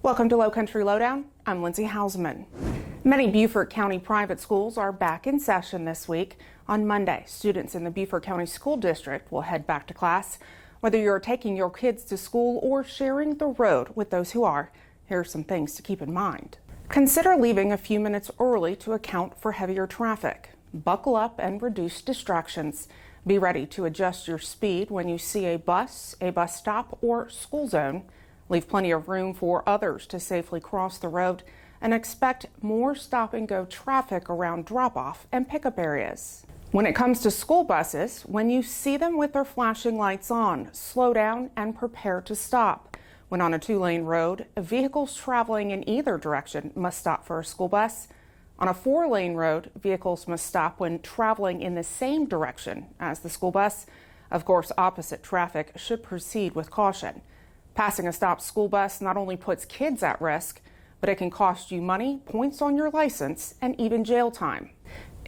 Welcome to Lowcountry Lowdown. I'm Lindsay Hausman. Many Beaufort County private schools are back in session this week. On Monday, students in the Beaufort County School District will head back to class. Whether you're taking your kids to school or sharing the road with those who are, here are some things to keep in mind. Consider leaving a few minutes early to account for heavier traffic. Buckle up and reduce distractions. Be ready to adjust your speed when you see a bus stop, or school zone. Leave plenty of room for others to safely cross the road, and expect more stop-and-go traffic around drop-off and pickup areas. When it comes to school buses, when you see them with their flashing lights on, slow down and prepare to stop. When on a two-lane road, vehicles traveling in either direction must stop for a school bus. On a four-lane road, vehicles must stop when traveling in the same direction as the school bus. Of course, opposite traffic should proceed with caution. Passing a stopped school bus not only puts kids at risk, but it can cost you money, points on your license, and even jail time.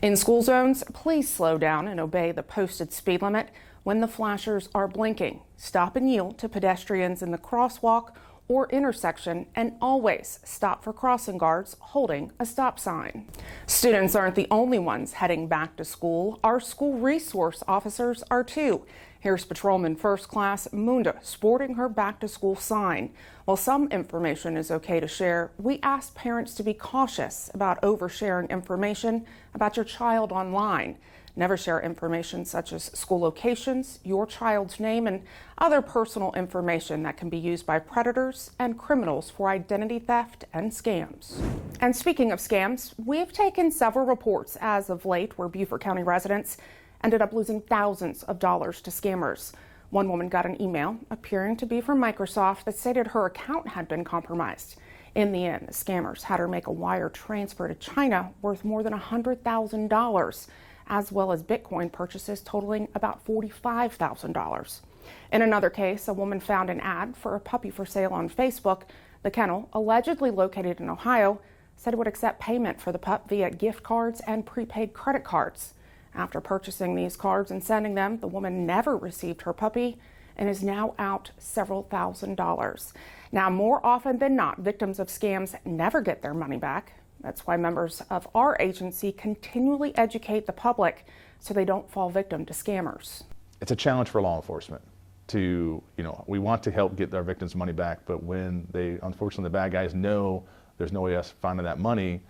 In school zones, please slow down and obey the posted speed limit when the flashers are blinking. Stop and yield to pedestrians in the crosswalk or intersection, and always stop for crossing guards holding a stop sign. Students aren't the only ones heading back to school. Our school resource officers are too. Here's Patrolman First Class Munda sporting her back to school sign. While some information is okay to share, we ask parents to be cautious about oversharing information about your child online. Never share information such as school locations, your child's name, and other personal information that can be used by predators and criminals for identity theft and scams. And speaking of scams, we've taken several reports as of late where Beaufort County residents ended up losing thousands of dollars to scammers. One woman got an email appearing to be from Microsoft that stated her account had been compromised. In the end, the scammers had her make a wire transfer to China worth more than $100,000, as well as Bitcoin purchases totaling about $45,000. In another case, a woman found an ad for a puppy for sale on Facebook. The kennel, allegedly located in Ohio, said it would accept payment for the pup via gift cards and prepaid credit cards. After purchasing these cards and sending them, the woman never received her puppy and is now out several $1,000s. Now, more often than not, victims of scams never get their money back. That's why members of our agency continually educate the public so they don't fall victim to scammers. It's a challenge for law enforcement to, we want to help get our victims' money back, but when unfortunately, the bad guys know there's no way of us finding that money,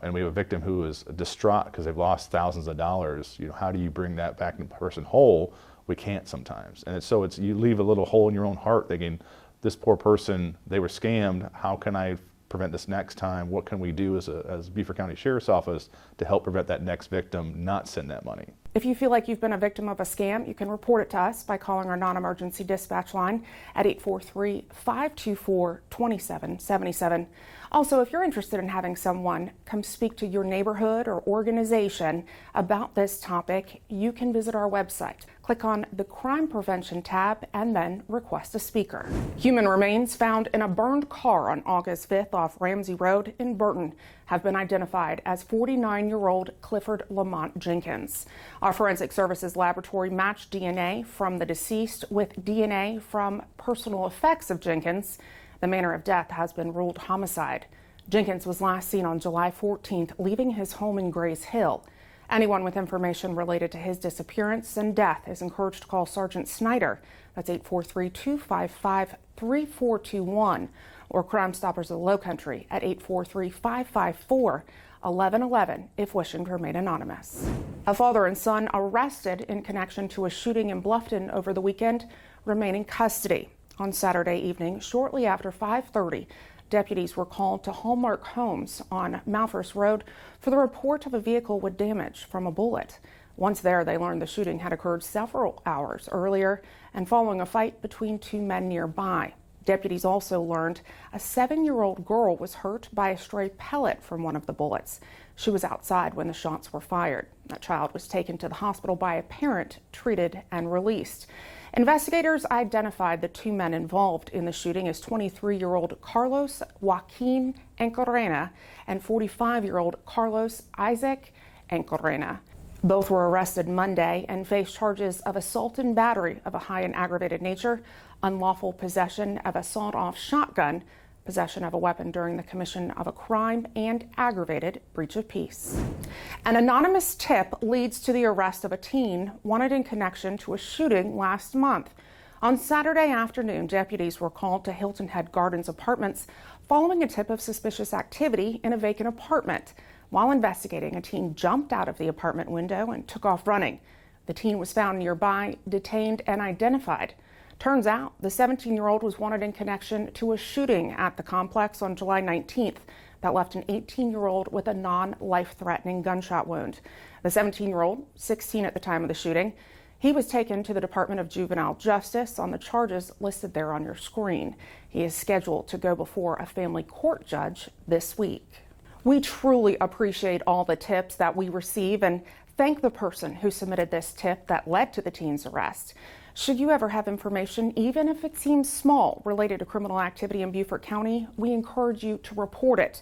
and we have a victim who is distraught because they've lost thousands of dollars, how do you bring that back in person whole? We can't sometimes. And so you leave a little hole in your own heart thinking, this poor person, they were scammed, how can I prevent this next time? What can we do as Beaufort County Sheriff's Office to help prevent that next victim not send that money? If you feel like you've been a victim of a scam, you can report it to us by calling our non-emergency dispatch line at 843-524-2777. Also, if you're interested in having someone come speak to your neighborhood or organization about this topic, you can visit our website. Click on the Crime Prevention tab and then request a speaker. Human remains found in a burned car on August 5th off Ramsey Road in Burton have been identified as 49-year-old Clifford Lamont Jenkins. Our Forensic Services Laboratory matched DNA from the deceased with DNA from personal effects of Jenkins. The manner of death has been ruled homicide. Jenkins was last seen on July 14th leaving his home in Grays Hill. Anyone with information related to his disappearance and death is encouraged to call Sergeant Snyder. That's 843-255-3421, or Crime Stoppers of the Lowcountry at 843-554-1111 if wishing to remain anonymous. A father and son arrested in connection to a shooting in Bluffton over the weekend remain in custody. On Saturday evening, shortly after 5:30, deputies were called to Hallmark Homes on Malthus Road for the report of a vehicle with damage from a bullet. Once there, they learned the shooting had occurred several hours earlier and following a fight between two men nearby. Deputies also learned a 7-year-old girl was hurt by a stray pellet from one of the bullets. She was outside when the shots were fired. That child was taken to the hospital by a parent, treated, and released. Investigators identified the two men involved in the shooting as 23-year-old Carlos Joaquin Encorena and 45-year-old Carlos Isaac Encorena. Both were arrested Monday and face charges of assault and battery of a high and aggravated nature, unlawful possession of a sawed-off shotgun, possession of a weapon during the commission of a crime, and aggravated breach of peace. An anonymous tip leads to the arrest of a teen wanted in connection to a shooting last month. On Saturday afternoon, deputies were called to Hilton Head Gardens Apartments following a tip of suspicious activity in a vacant apartment. While investigating, a teen jumped out of the apartment window and took off running. The teen was found nearby, detained, and identified. Turns out the 17-year-old was wanted in connection to a shooting at the complex on July 19th that left an 18-year-old with a non-life-threatening gunshot wound. The 17-year-old, 16 at the time of the shooting, he was taken to the Department of Juvenile Justice on the charges listed there on your screen. He is scheduled to go before a family court judge this week. We truly appreciate all the tips that we receive and thank the person who submitted this tip that led to the teen's arrest. Should you ever have information, even if it seems small, related to criminal activity in Beaufort County, we encourage you to report it.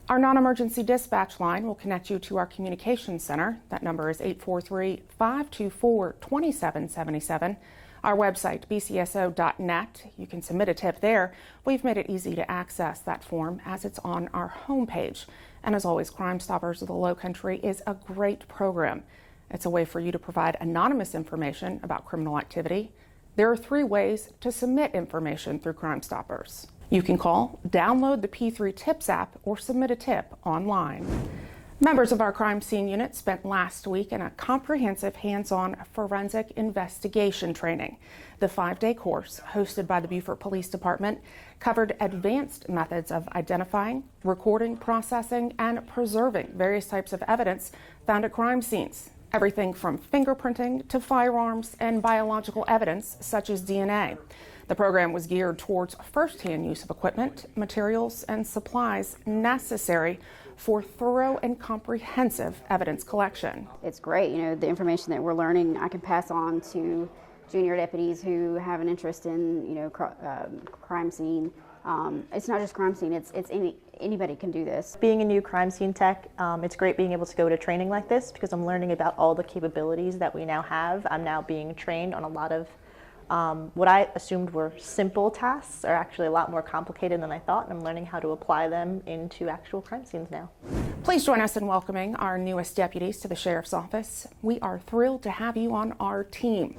Our non-emergency dispatch line will connect you to our communications center. That number is 843-524-2777. Our website, bcso.net. You can submit a tip there. We've made it easy to access that form as it's on our homepage. And as always, Crime Stoppers of the Lowcountry is a great program. It's a way for you to provide anonymous information about criminal activity. There are 3 ways to submit information through Crime Stoppers. You can call, download the P3 Tips app, or submit a tip online. Members of our crime scene unit spent last week in a comprehensive hands-on forensic investigation training. The 5-day course, hosted by the Beaufort Police Department, covered advanced methods of identifying, recording, processing, and preserving various types of evidence found at crime scenes. Everything from fingerprinting to firearms and biological evidence such as DNA. The program was geared towards first-hand use of equipment, materials, and supplies necessary for thorough and comprehensive evidence collection. It's great, the information that we're learning I can pass on to junior deputies who have an interest in, crime scene. It's not just crime scene, it's anybody can do this. Being a new crime scene tech, it's great being able to go to training like this because I'm learning about all the capabilities that we now have. I'm now being trained on a lot of what I assumed were simple tasks are actually a lot more complicated than I thought, and I'm learning how to apply them into actual crime scenes now. Please join us in welcoming our newest deputies to the Sheriff's Office. We are thrilled to have you on our team.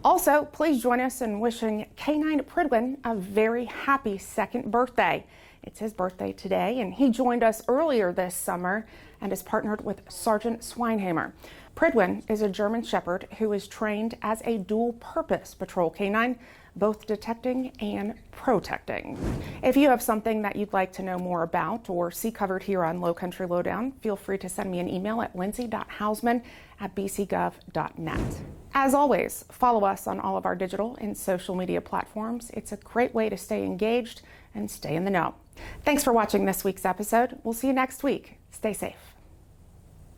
Also, please join us in wishing K9 Pridwen a very happy 2nd birthday. It's his birthday today, and he joined us earlier this summer and is partnered with Sergeant Swineheimer. Pridwen is a German Shepherd who is trained as a dual-purpose patrol canine, both detecting and protecting. If you have something that you'd like to know more about or see covered here on Lowcountry Lowdown, feel free to send me an email at lindsay.hausman@bcgov.net. As always, follow us on all of our digital and social media platforms. It's a great way to stay engaged and stay in the know. Thanks for watching this week's episode. We'll see you next week. Stay safe.